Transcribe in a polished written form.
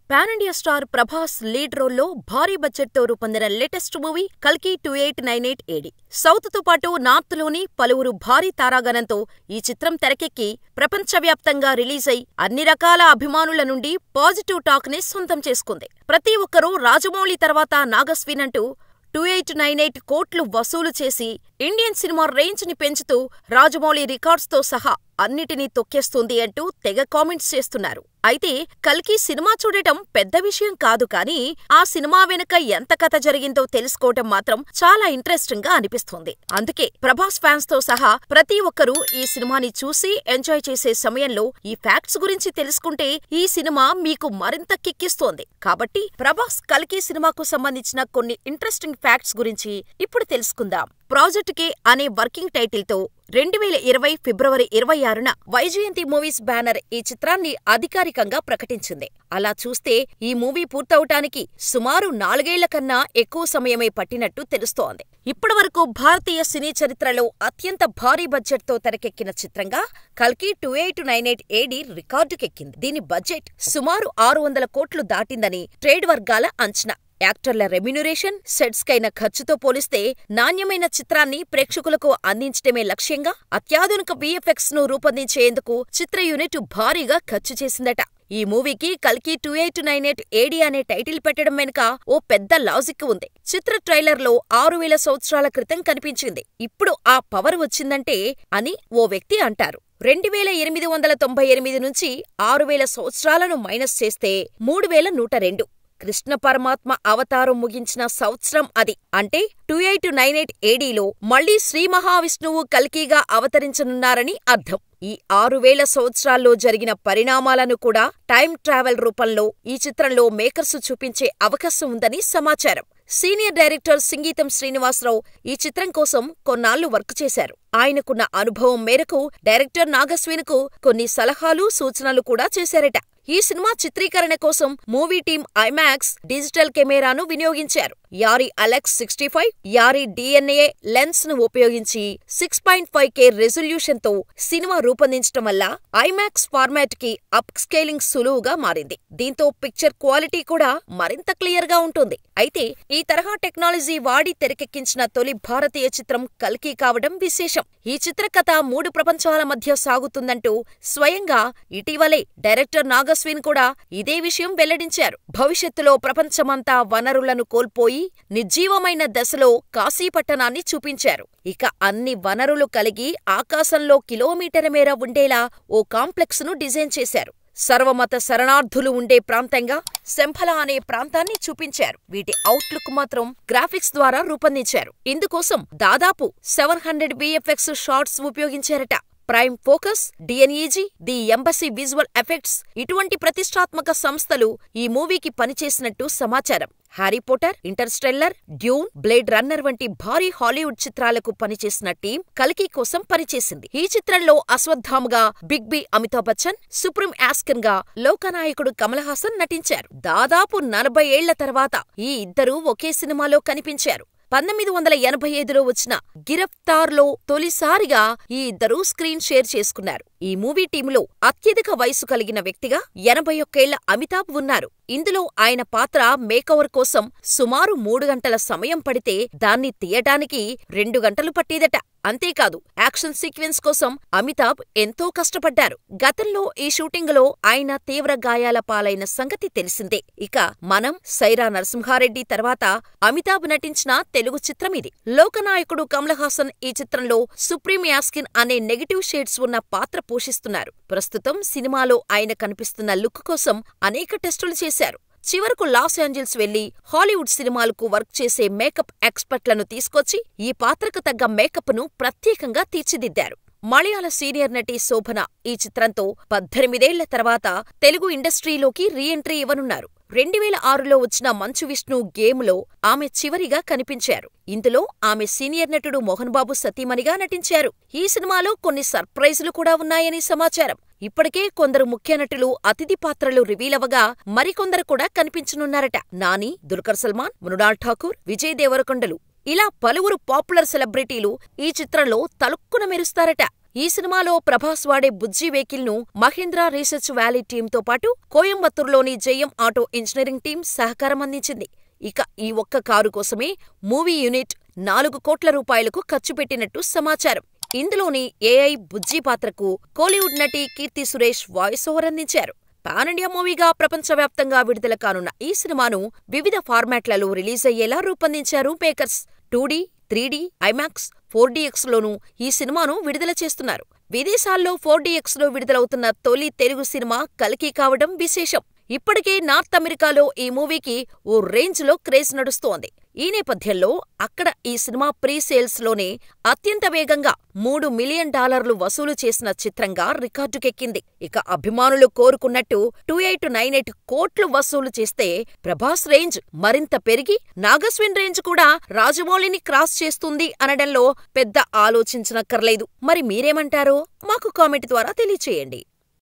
Pan India star Prabhas lead రోల్లో భారీ బడ్జెట్తో రూపొందిన లేటెస్ట్ మూవీ కల్కి 2898 ఏడీ. సౌత్తో పాటు నార్త్లోని పలువురు భారీ తారాగణంతో ఈ చిత్రం తెరకెక్కి ప్రపంచవ్యాప్తంగా రిలీజై అన్ని రకాల అభిమానుల నుండి పాజిటివ్ టాక్ని సొంతం చేసుకుంది. ప్రతి ఒక్కరూ రాజమౌళి తర్వాత నాగస్విన్ అంటూ 2898 కోట్లు వసూలు చేసి ఇండియన్ సినిమా రేంజ్ని పెంచుతూ రాజమౌళి రికార్డ్స్తో సహా అన్నిటినీ తొక్కేస్తుంది అంటూ తెగ కామెంట్స్ చేస్తున్నారు. అయితే కల్కి సినిమా చూడటం పెద్ద విషయం కాదు కానీ ఆ సినిమా వెనుక ఎంత కథ జరిగిందో తెలుసుకోవటం మాత్రం చాలా ఇంట్రెస్టింగ్ గా అనిపిస్తుంది. అందుకే ప్రభాస్ ఫ్యాన్స్ తో సహా ప్రతి ఒక్కరూ ఈ సినిమాని చూసి ఎంజాయ్ చేసే సమయంలో ఈ ఫ్యాక్ట్స్ గురించి తెలుసుకుంటే ఈ సినిమా మీకు మరింత కిక్కిస్తోంది. కాబట్టి ప్రభాస్ కల్కి సినిమాకు సంబంధించిన కొన్ని ఇంట్రెస్టింగ్ ఫ్యాక్ట్స్ గురించి ఇప్పుడు తెలుసుకుందాం. ప్రాజెక్ట్ కే అనే వర్కింగ్ టైటిల్ తో 2020 ఫిబ్రవరి 26న వైజయంతి మూవీస్ బ్యానర్ ఈ చిత్రాన్ని అధికారికంగా ప్రకటించింది. అలా చూస్తే ఈ మూవీ పూర్తవటానికి సుమారు 4 ఏళ్ల కన్నా ఎక్కువ సమయమే పట్టినట్టు తెలుస్తోంది. ఇప్పటివరకు భారతీయ సినీ చరిత్రలో అత్యంత భారీ బడ్జెట్తో తెరకెక్కిన చిత్రంగా కల్కి 2898 ఏడీ రికార్డుకెక్కింది. దీని బడ్జెట్ సుమారు 600 కోట్లు దాటిందని ట్రేడ్ వర్గాల అంచనా. యాక్టర్ల రెమ్యునరేషన్, సెట్స్కైన ఖర్చుతో పోలిస్తే నాణ్యమైన చిత్రాన్ని ప్రేక్షకులకు అందించడమే లక్ష్యంగా అత్యాధునిక విఎఫ్ఎక్స్ ను రూపొందించేందుకు చిత్ర యూనిట్ భారీగా ఖర్చు చేసిందట. ఈ మూవీకి కల్కి 2898 ఏడీ అనే టైటిల్ పెట్టడం వెనుక ఓ పెద్ద లాజిక్ ఉంది. చిత్ర ట్రైలర్లో 6000 సంవత్సరాల క్రితం కనిపించింది. ఇప్పుడు ఆ పవర్ వచ్చిందంటే అని ఓ వ్యక్తి అంటారు. 2898 నుంచి 6000 సంవత్సరాలను మైనస్ చేస్తే 3102. కృష్ణ పరమాత్మ అవతారం ముగించిన సంవత్సరం అది. అంటే 2898 ఏడీలో మళ్లీ శ్రీ మహావిష్ణువు కల్కిగా అవతరించనున్నారని అర్థం. ఈ 6000 సంవత్సరాల్లో జరిగిన పరిణామాలను కూడా టైం ట్రావెల్ రూపంలో ఈ చిత్రంలో మేకర్స్ చూపించే అవకాశం ఉందని సమాచారం. సీనియర్ డైరెక్టర్ సింగీతం శ్రీనివాసరావు ఈ చిత్రం కోసం కొన్నాళ్లు వర్క్ చేశారు. ఆయనకున్న అనుభవం మేరకు డైరెక్టర్ నాగస్విన్కు కొన్ని సలహాలు, సూచనలు కూడా చేశారట. ఈ సినిమా చిత్రీకరణ కోసం మూవీ టీం ఐమాక్స్ డిజిటల్ కెమెరాను వినియోగించారు. Arri Alexa 65, Arri DNA lens ను ఉపయోగించి 6.5K రెజల్యూషన్ తో సినిమా రూపొందించటం వల్ల ఐమాక్స్ ఫార్మాట్ కి అప్ స్కేలింగ్ సులువుగా మారింది. దీంతో పిక్చర్ క్వాలిటీ కూడా మరింత క్లియర్ గా ఉంటుంది. అయితే ఈ తరహా టెక్నాలజీ వాడి తెరకెక్కించిన తొలి భారతీయ చిత్రం కల్కి కావడం విశేషం. ఈ చిత్ర కథ 3 ప్రపంచాల మధ్య సాగుతుందంటూ స్వయంగా ఇటీవలే డైరెక్టర్ నాగస్విన్ కూడా ఇదే విషయం వెల్లడించారు. భవిష్యత్తులో ప్రపంచమంతా వనరులను కోల్పోయి నిర్జీవమైన దశలో కాశీపట్టణాన్ని చూపించారు. ఇక అన్ని వనరులు కలిగి ఆకాశంలో కిలోమీటర మేర ఉండేలా ఓ కాంప్లెక్స్ ను డిజైన్ చేశారు. సర్వమత శరణార్థులు ఉండే ప్రాంతంగా శంఫల అనే ప్రాంతాన్ని చూపించారు. వీటి అవుట్లుక్ మాత్రం గ్రాఫిక్స్ ద్వారా రూపొందించారు. ఇందుకోసం దాదాపు 700 విఎఫ్ఎక్స్ షాట్స్ ఉపయోగించారట. Prime Focus, DNEG, the Embassy visual effects ఇటువంటి ప్రతిష్టాత్మక సంస్థలు ఈ మూవీకి పనిచేసినట్టు సమాచారం. Harry Potter, Interstellar, Dune, Blade Runner వంటి భారీ హాలీవుడ్ చిత్రాలకు పనిచేసిన టీం కల్కి కోసం పనిచేసింది. ఈ చిత్రంలో అశ్వత్థామగా big B Amitabh Bachchan, supreme Yaskin గా లోకనాయకుడు కమల్ హాసన్ నటించారు. దాదాపు 40 ఏళ్ల తర్వాత ఈ ఇద్దరూ ఒకే సినిమాలో కనిపించారు. 1985లో వచ్చిన గిరఫ్తార్లో తొలిసారిగా ఈ ఇద్దరూ స్క్రీన్ షేర్ చేసుకున్నారు. ఈ మూవీ టీంలో అత్యధిక వయసు కలిగిన వ్యక్తిగా 81 ఏళ్ల అమితాబ్ ఉన్నారు. ఇందులో ఆయన పాత్ర మేకవర్ కోసం సుమారు 3 గంటల సమయం పడితే దాన్ని తీయటానికి 2 గంటలు పట్టేదట. అంతేకాదు యాక్షన్ సీక్వెన్స్ కోసం అమితాబ్ ఎంతో కష్టపడ్డారు. గతంలో ఈ షూటింగులో ఆయన తీవ్ర గాయాల పాలైన సంగతి తెలిసిందే. ఇక మనం సైరా నరసింహారెడ్డి తర్వాత అమితాబ్ నటించిన తెలుగు చిత్రం ఇది. లోకనాయకుడు కమల్ హాసన్ ఈ చిత్రంలో సుప్రీం యాస్కిన్ అనే నెగటివ్ షేడ్స్ ఉన్న పాత్ర పోషిస్తున్నారు. ప్రస్తుతం సినిమాలో ఆయన కనిపిస్తున్న లుక్ కోసం అనేక టెస్టులు చేశారు. చివరకు లాస్ ఏంజల్స్ వెళ్లి హాలీవుడ్ సినిమాలకు వర్క్ చేసే మేకప్ ఎక్స్పర్ట్లను తీసుకొచ్చి ఈ పాత్రకు తగ్గ మేకప్ ను ప్రత్యేకంగా తీర్చిదిద్దారు. మలయాళ సీనియర్ నటి శోభన ఈ చిత్రంతో 18 ఏళ్ల తర్వాత తెలుగు ఇండస్ట్రీలోకి రీఎంట్రీ ఇవ్వనున్నారు. 2006లో వచ్చిన మంచు విష్ణు గేమ్లో ఆమె చివరిగా కనిపించారు. ఇందులో ఆమె సీనియర్ నటుడు మోహన్ బాబు సతీమణిగా నటించారు. ఈ సినిమాలో కొన్ని సర్ప్రైజులు కూడా ఉన్నాయని సమాచారం. ఇప్పటికే కొందరు ముఖ్య నటులు అతిథి పాత్రలు రివీలవగా మరికొందరు కూడా కనిపించనున్నారట. నాని, దుల్కర్ సల్మాన్, మృణాల్ ఠాకూర్, విజయ్ దేవరకొండలు ఇలా పలువురు పాపులర్ సెలబ్రిటీలు ఈ చిత్రంలో తళుక్కున మెరుస్తారట. ఈ సినిమాలో ప్రభాస్ వాడే బుజ్జి వెహికల్ ను మహీంద్రా రీసెర్చ్ వ్యాలీ టీంతో పాటు కోయంబత్తూరులోని జేఎం ఆటో ఇంజనీరింగ్ టీం సహకారం అందించింది. ఇక ఈ ఒక్క కారు కోసమే మూవీ యూనిట్ 4 కోట్ల రూపాయలకు ఖర్చు పెట్టినట్టు సమాచారం. ఇందులోని ఏఐ బుజ్జి పాత్రకు కోలీవుడ్ నటి కీర్తి సురేష్ వాయిస్ ఓవర్ అందించారు. పాన్ ఇండియా మూవీగా ప్రపంచవ్యాప్తంగా విడుదల కానున్న ఈ సినిమాను వివిధ ఫార్మాట్లలో రిలీజ్ అయ్యేలా రూపొందించారు మేకర్స్. 2D, 3D, ఐమాక్స్, 4DXలోనూ ఈ సినిమాను విడుదల చేస్తున్నారు. విదేశాల్లో 4DXలో విడుదలవుతున్న తొలి తెలుగు సినిమా కల్కి కావడం విశేషం. ఇప్పటికే నార్త్ అమెరికాలో ఈ మూవీకి ఓ రేంజ్లో క్రేజ్ నడుస్తోంది. ఈ నేపథ్యంలో అక్కడ ఈ సినిమా ప్రీ సేల్స్ లోనే అత్యంత వేగంగా $3 మిలియన్ వసూలు చేసిన చిత్రంగా రికార్డుకెక్కింది. ఇక అభిమానులు కోరుకున్నట్టు 2898 కోట్లు వసూలు చేస్తే ప్రభాస్ రేంజ్ మరింత పెరిగి నాగస్విన్ రేంజ్ కూడా రాజమౌళిని క్రాస్ చేస్తుంది అనడంలో పెద్ద ఆలోచించనక్కర్లేదు. మరి మీరేమంటారో మాకు కామెంట్ ద్వారా తెలియచేయండి.